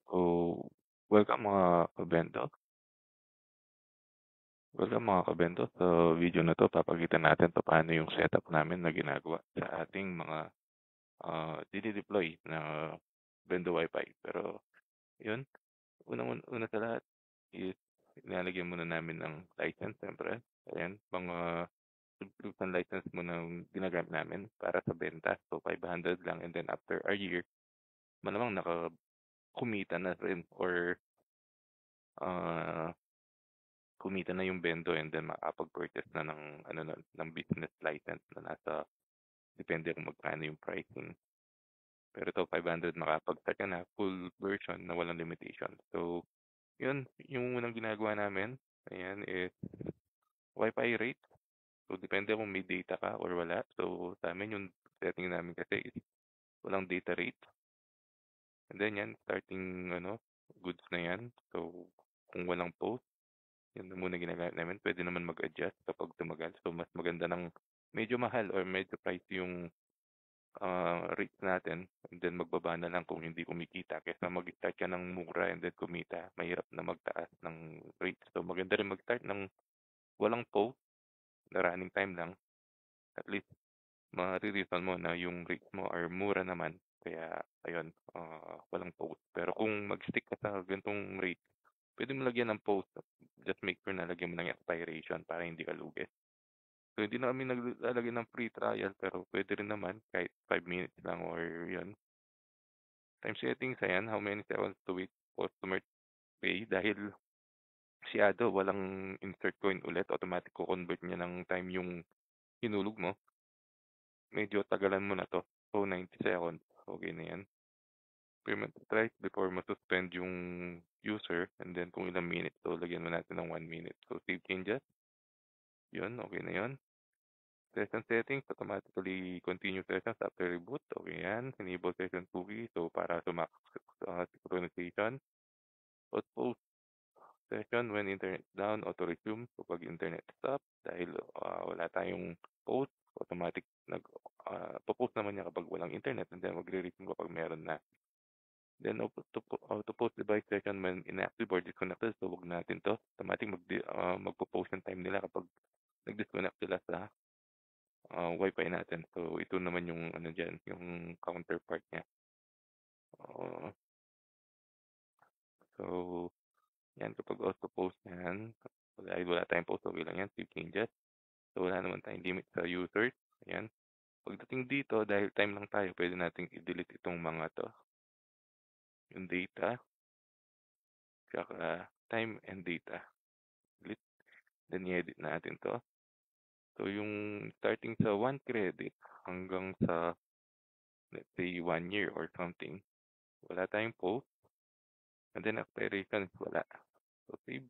So, welcome mga kabendo. Welcome mga kabendo. Sa video na to, papakita natin paano yung setup namin na ginagawa sa ating mga deploy na Bendo Wi-Fi. Pero, yun, una sa lahat is inalagyan muna namin ng license, siyempre. Ayan, mga subscription license muna ang ginagamit namin para sa benta. So, 500 lang. And then after a year, malamang nakakumita na rin or uh, kumita na yung bendo and then makapag-purchase na ng ng business license na nasa depende kung magkano yung pricing. Pero ito 500 makapag-start ka na full version na walang limitation. So, yun yung unang ginagawa namin. Ayan is Wi-Fi rate. So, depende kung may data ka or wala. So, sa amin yung setting namin kasi is walang data rate. And then yan, starting goods na yan. So, kung walang post, yun na muna ginagamit namin. Pwede naman mag-adjust kapag tumagal. So, mas maganda ng medyo mahal or medyo pricey yung rates natin. And then, magbaba na lang kung hindi kumikita. Kesa mag-start ka ng mura and then kumita, mahirap na magtaas ng rates. So, maganda rin mag-start ng walang post na running time lang. At least, ma-reason mo na yung rates mo are mura naman. Kaya, ayun, walang post. Pero kung mag-stick ka sa ganitong rate, pwede mo lagyan ng post. Just make sure na lagyan mo ng expiration para hindi ka lugi. So, hindi na kami naglalagay ng free trial pero pwede rin naman kahit 5 minutes lang or yun. Time settings, ayan, how many seconds to wait customer pay dahil si Ado walang insert coin ulit, automatic ko convert niya ng time yung hinulog mo. Medyo tagalan mo na to. So, 90 seconds. Okay na yan. Payment price before ma-suspend yung user and then kung ilang minutes. So, lagyan mo natin ng 1 minute. So, save changes. Yun, okay na yun. Session settings, automatically continue sessions after reboot. Okay yan. Enable session cookie. So, para sa max synchronization. Post session when internet down, auto resume. So, pag internet stop, dahil wala tayong post, automatic post naman niya kapag walang internet and then magre-resume kapag meron na. Then, auto post device session when inactive or disconnected. So, wag natin to. Automatic magpo-post yung time nila kapag nag-disconnect sila sa Wi-Fi natin. So, ito naman yung dyan, yung counterpart niya. Uh, so, yan, kapag auto-post yan, wala tayong post, okay lang yan, save changes. So, wala naman tayong limit sa users. Ayan. Pagdating dito, dahil time lang tayo, pwede nating i-delete itong mga to. Yung data, tsaka time and data. Delete. Then, i-edit natin to. So, yung starting sa 1 credit hanggang sa, let's say, 1 year or something, wala tayong post. And then, expiration, wala. So, save.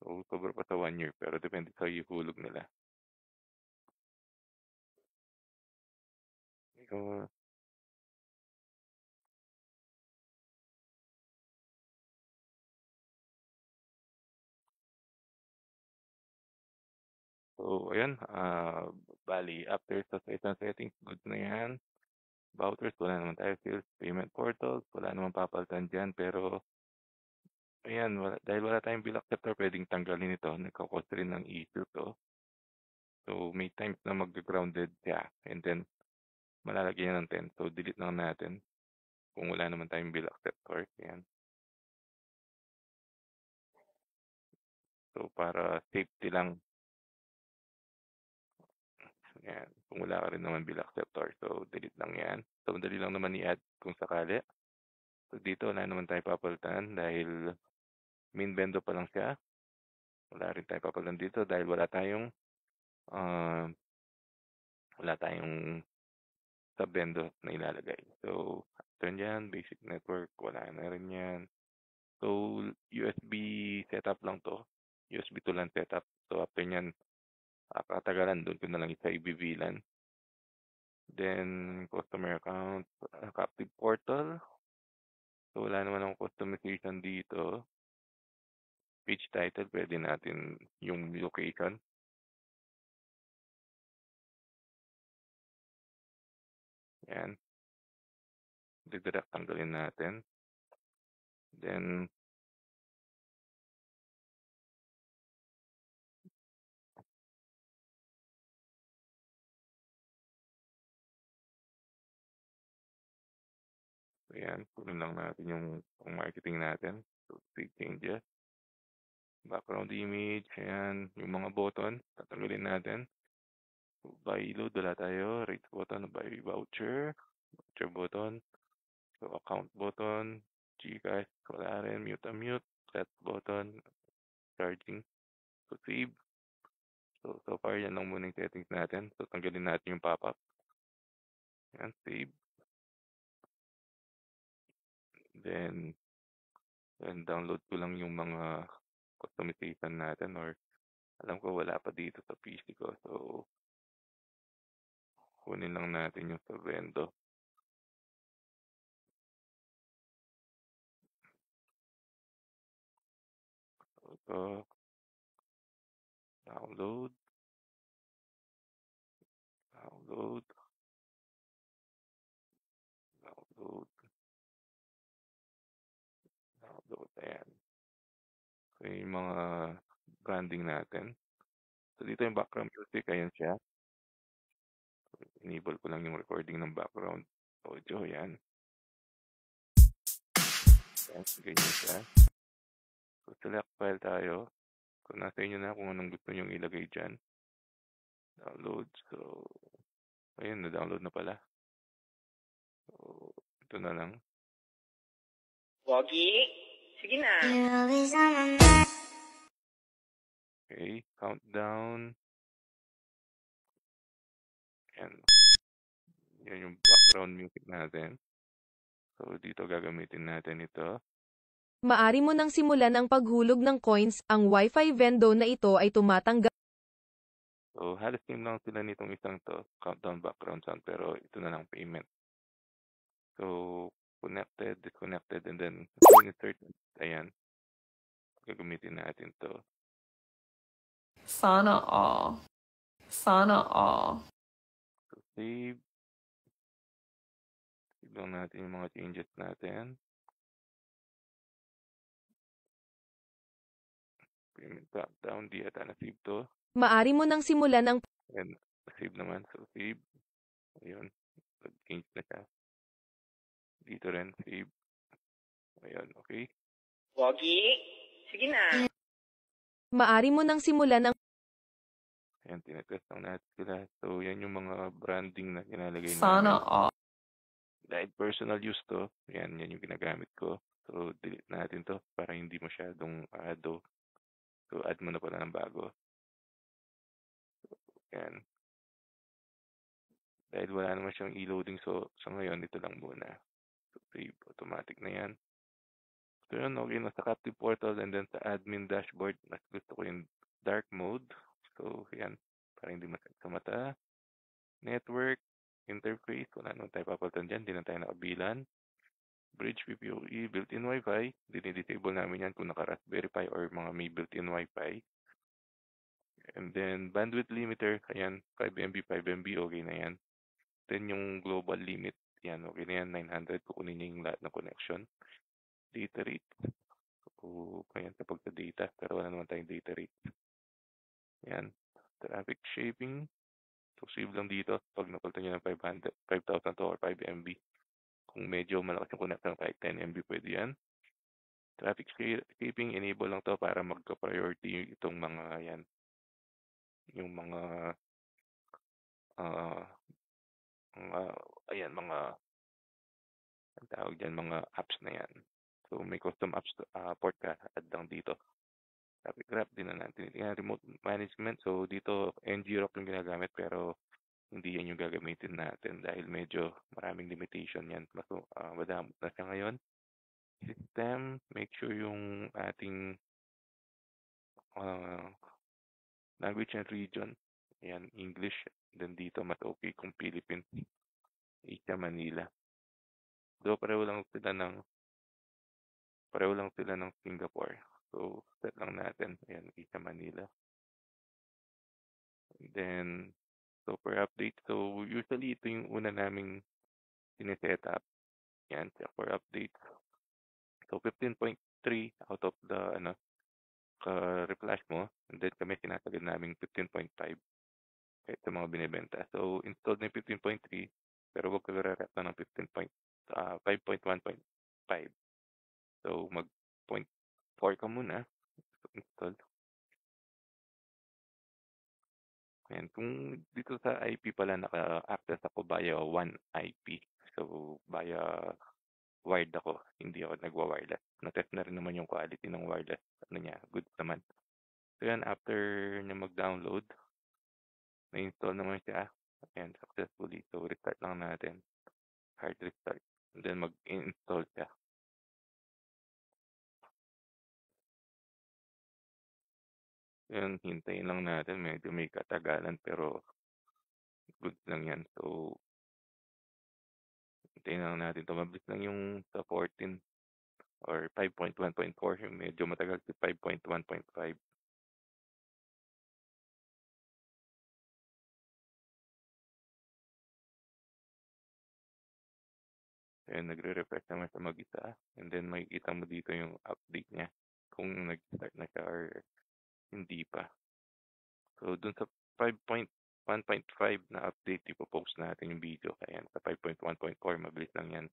So, sobra pa sa 1 year, pero depende sa ihulog nila. So, ayan, bali, after sa session settings, good na yan. Vouchers, wala naman tayo. Sales, payment portals, wala naman papalitan dyan. Pero, ayan, dahil wala tayong bill acceptor, pwedeng tanggalin ito. Nagkakos rin ng issue to. So, may times na mag-grounded siya. And then, malalagyan ng 10. So, delete lang natin kung wala naman tayong bill acceptor. Ayan. So, para safety lang. Ayan. Kung wala ka rin naman bill acceptor. So, delete lang yan. So, madali lang naman i-add kung sakali. So, dito wala naman tayo papalitan dahil main vendor pa lang siya. Wala rin tayo papalitan dito dahil uh, wala tayong sub-vendor na ilalagay. So, after yan, basic network, wala na rin yan. So, USB setup lang to. USB to LAN setup. So, after nyan, katagalan, doon ko na lang isa i-VLAN. Then, customer account, captive portal. So, wala naman akong customization dito. Page title, pwede natin yung location. Yan. Didirect tanggalin natin. Then, ayan, kunin lang natin yung marketing natin. So, save changes. Background image, ayan, yung mga button, tatanggalin natin. So, buy load, wala tayo. Rates button, buy voucher. Voucher button. So, account button. Gcash, wala rin. Mute and mute. Set button. Charging. So, save. So far, yan lang muna yung settings natin. So, tanggalin natin yung pop-up. Yan, save. Then download ko lang yung mga customization natin or alam ko wala pa dito sa PC ko. So, kunin lang natin yung sa Vendo. So, download. Download. Download. Download. Ayan. So, yung mga branding natin. So, dito yung background music. Ayan siya. So, enable ko lang yung recording ng background audio. Ayan. Ayan. Ganyan siya. So, select file tayo. So, nasa inyo na kung anong gusto nyong ilagay dyan. Download. So, ayun, na-download na pala. So, ito na lang. Wagi, sige na. Okay, countdown. And yan yung background music natin. So, dito gagamitin natin ito. Maari mo nang simulan ang paghulog ng coins. Ang Wi-Fi Vendo na ito ay tumatanggap. So, halos same lang sila nitong isang to, countdown background sound, pero ito na lang payment. So, connected, disconnected, and then insert. Ayan. Gagamitin natin to. Sana all. Sana all. So, save. Save lang natin yung mga changes natin. Payment countdown, di ata na-save to. Maari mo nang simulan ang And save naman. So, save. Ayun. Nag-change na siya. Dito rin, save. Ayun, okay. Wagi, sige na. Maari mo nang simulan ang Ayan, tinetest lang natin sila. So, yan yung mga branding na ginalagay Sana namin. all. Dahil personal use to, yan yung ginagamit ko. So, delete natin to para hindi masyadong ado. So, add mo na pala ng bago. Yan. Dahil wala naman siyang e-loading, so sa ngayon, ito lang muna. So, save. Automatic na yan. So, yun, okay na sa captive portal and then sa admin dashboard, mas gusto ko yung dark mode. So, yan. Para hindi masakit sa mata. Network, interface, wala naman tayo papalitan dyan. Hindi na tayo nakabilan. Bridge PPOE, built-in Wi-Fi. Dinidisable namin yan kung naka-Raspberry Pi or mga may built-in Wi-Fi. And then, bandwidth limiter, ayan, 5 MB, 5 MB, okay na yan. Then, yung global limit, yan, okay na yan, 900. Kukunin niya yung lahat ng connection. Data rate. So, ayan, kapag sa data, pero wala naman tayong data rate. Yan. Traffic shaping. So, save lang dito pag napalitan nyo ng 5,000 to or 5 MB. Kung medyo malakas yung connection, kahit 10 MB pwede yan. Traffic shaping, enable lang to para magka-priority itong mga yan. Yung mga ayan, mga ang tawag dyan, mga apps na yan. So, may custom apps port ka, add lang dito. Traffic graph din na natin. Yan, remote management. So, dito, ngrok yung ginagamit pero hindi yan yung gagamitin natin dahil medyo maraming limitation yan. Madamot na siya ngayon. System, make sure yung ating language and region. Ayan, English. Then dito, mas okay kung Philippines. Asia, Manila. So, pareho lang sila ng Singapore. So, set lang natin. Ayan, Asia, Manila. And then, so per update. So, usually ito yung una naming sineset up. Yan, check for updates. So 15.3 out of the ka-reflash mo, and then kami sinasagad namin 15.5 kahit sa mga binibenta. So installed na yung 15.3 pero wag ka re-rep na ng 5.1.5. So mag 0.4 ka muna install. And kung dito sa IP pala naka-access ako via 1 IP. So via wired ako, hindi ako nagwa-wireless. Na-test na rin naman yung quality ng wireless. Good naman. So yan, after niya mag-download, na-install naman siya. Ayan, successfully. So restart lang natin. Hard restart. And then mag-install siya. Yan, hintayin lang natin. Medyo may katagalan pero good lang yan. So, hintayin lang natin. Mabilis lang yung sa 14 or 5.1.4. Yung medyo matagal si 5.1.5. Ayan, nagre-refresh naman siya mag-isa. And then makikita mo dito yung update niya. Kung nag-start na siya or hindi pa. So, dun sa 5.1.5 na update, ipopost natin yung video. Kaya sa 5.1.4, mabilis lang yan.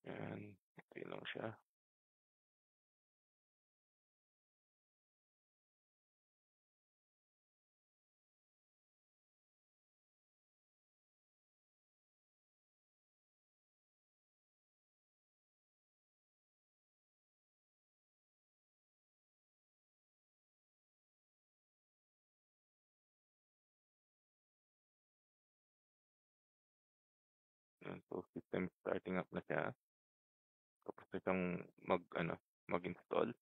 Yan. Okay lang siya. Yan. So, system starting up na siya. Tapos na siyang mag-install.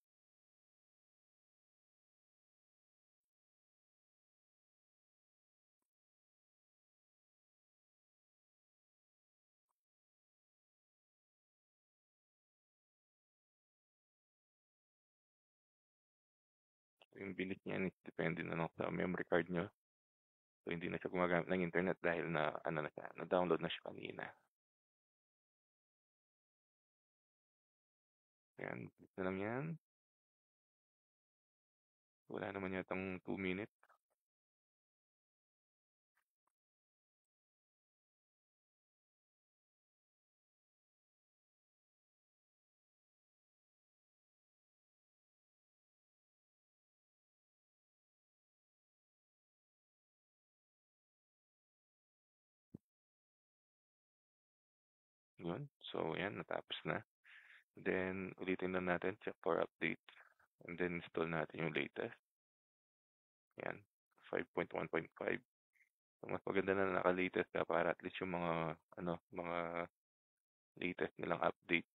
Yung bilis niya is depende na lang sa memory card nyo. So, hindi na siya gumagamit ng internet dahil na-download na siya kanina. Yan, bilis na lang yan. Wala naman yatang 2 minutes. Yun. So, yan, natapos na. Then, ulitin na natin, check for updates. And then, install natin yung latest. Yan, 5.1.5. So, mas maganda na naka-latest ka para at least yung mga latest nilang update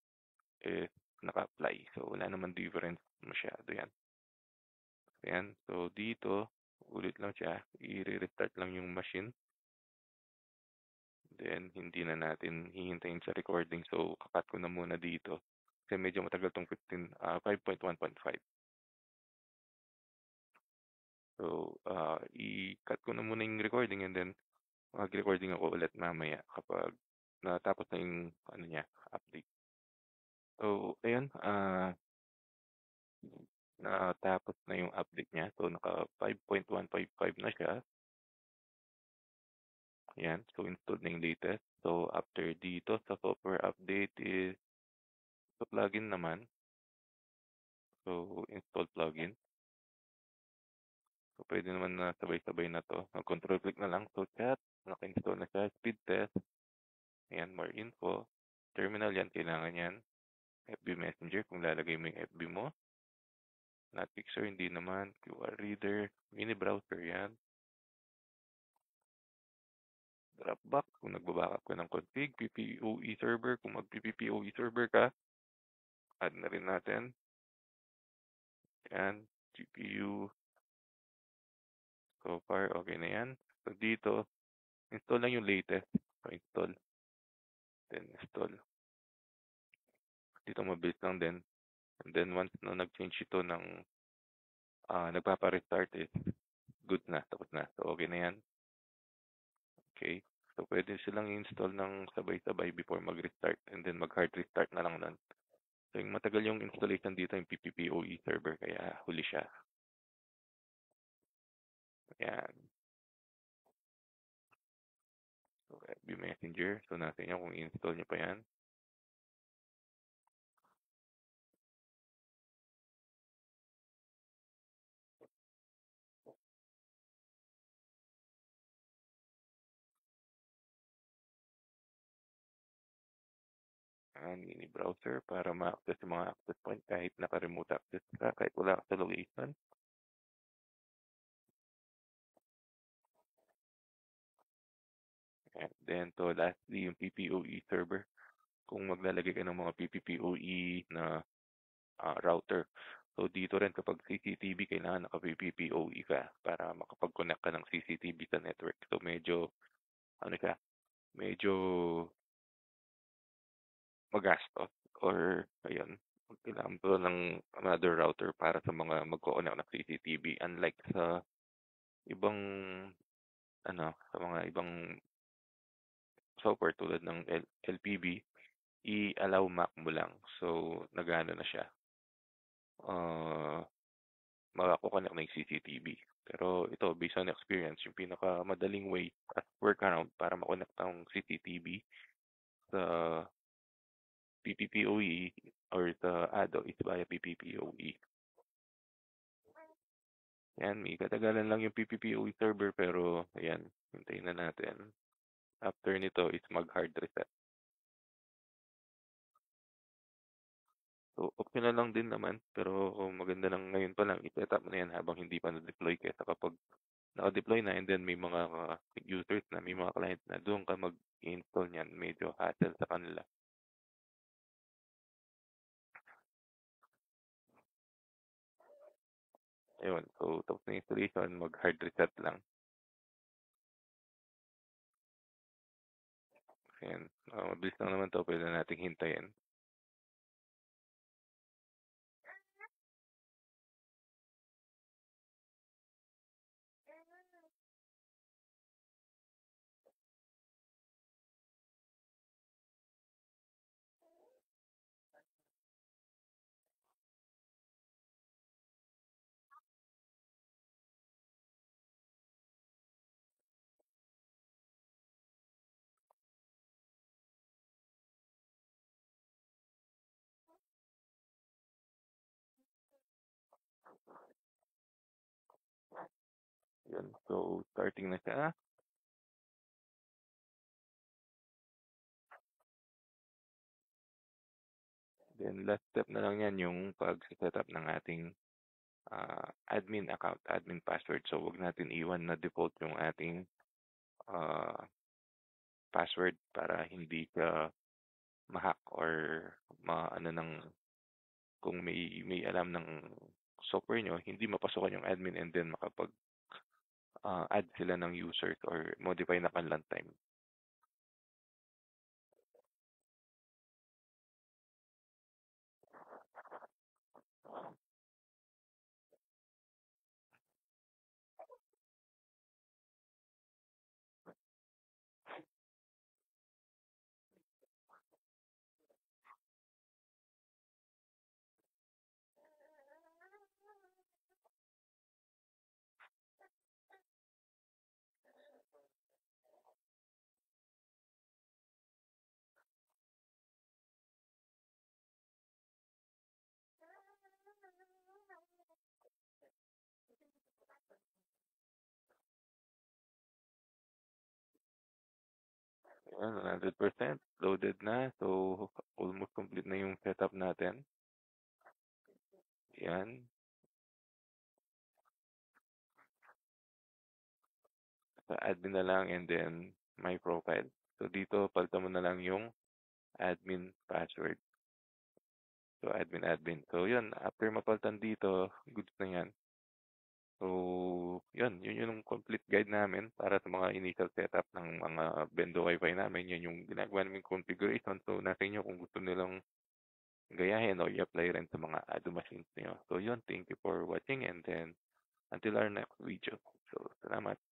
is naka-apply. So, wala naman difference masyado yan. Yan. So, dito, ulit lang siya. I-restart lang yung machine. Then, hindi na natin hihintayin sa recording. So, kakat ko na muna dito. Kasi medyo matagal tong 5.1.5. So, i-cut ko na muna yung recording and then mag-recording ako ulit mamaya kapag natapos na yung update. So, ayun, natapos na yung update niya. So, naka 5.155 na siya. Ayan, so installed na yung latest. So, after dito sa software update is sa plugin naman. So, install plugin. So, pwede naman na sabay-sabay na to. Mag-control click na lang. So, chat, naka-install na siya. Speed test. Ayan, more info. Terminal yan, kailangan yan. FB Messenger, kung lalagay mo yung FB mo. Not fixer, hindi naman. QR reader, mini browser yan. Dropbox, kung nagba-backup ka ng config, PPOE server, kung mag-PPOE server ka, add na rin natin. Yan, GPU. So far, okay na yan. So dito, install lang yung latest. So install. Then install. Dito mabilis lang din. And then once na nag-change ito ng nagpapa-restart is good na, tapos na. So okay na yan. Okay. So pwede silang install ng sabay-sabay before mag-restart and then mag-hard restart na lang nun. So yung matagal yung installation dito yung PPPoE server kaya huli siya. Ayan. So FB Messenger. So nasa inyo kung i-install nyo pa yan. Mini browser para ma-access yung mga access point kahit naka-remote access ka, kahit wala ka sa location. And then to lastly, yung PPOE server. Kung maglalagay ka ng mga PPPoE na router. So dito rin kapag CCTV, kailangan naka-PPPoE ka para makapag-connect ka ng CCTV sa network. So medyo, medyo magastos or ayun, kailangan mo ng another router para sa mga magko-connect ng CCTV. Unlike sa ibang, sa mga ibang software tulad ng LPB, i-allow Mac mo lang. So, nagano na siya. Makakukonek na yung CCTV. Pero ito, based on experience, yung pinakamadaling way at workaround para makonect ang CCTV sa PPPoE or sa ADO is via PPPoE. Yan, may katagalan lang yung PPPoE server pero ayan, hintayin na natin. After nito is mag-hard reset. So, optional lang din naman pero maganda lang ngayon pa lang i-set up mo na yan habang hindi pa na-deploy kaysa kapag naka-deploy na and then may mga users na, may mga client na doon ka mag-install niyan, medyo hassle sa kanila. Ayun, so tapos na installation, mag-hard reset lang. Ayan, mabilis lang naman to, pwede nating hintayin. Yun, so starting na siya. Then last step na lang yan yung pag-set up ng ating admin account, admin password. So wag natin iwan na default yung ating password para hindi ka ma-hack or kung may alam ng software nyo, hindi mapasukan yung admin and then makapag add sila ng users or modify na kanilang time. Ayan, 100% loaded na. So, almost complete na yung setup natin. Yan. sa admin na lang and then my profile. So dito, palitan mo na lang yung admin password. So admin. So yun, after mapalitan dito, goods na yan. So yun yung complete guide namin para sa mga initial setup ng mga Bendo Wi-Fi namin. Yan yung ginagawa namin configuration. So nasa inyo kung gusto nilang gayahin o i-apply rin sa mga ADO machines niyo. So yun, thank you for watching and then until our next video. So salamat.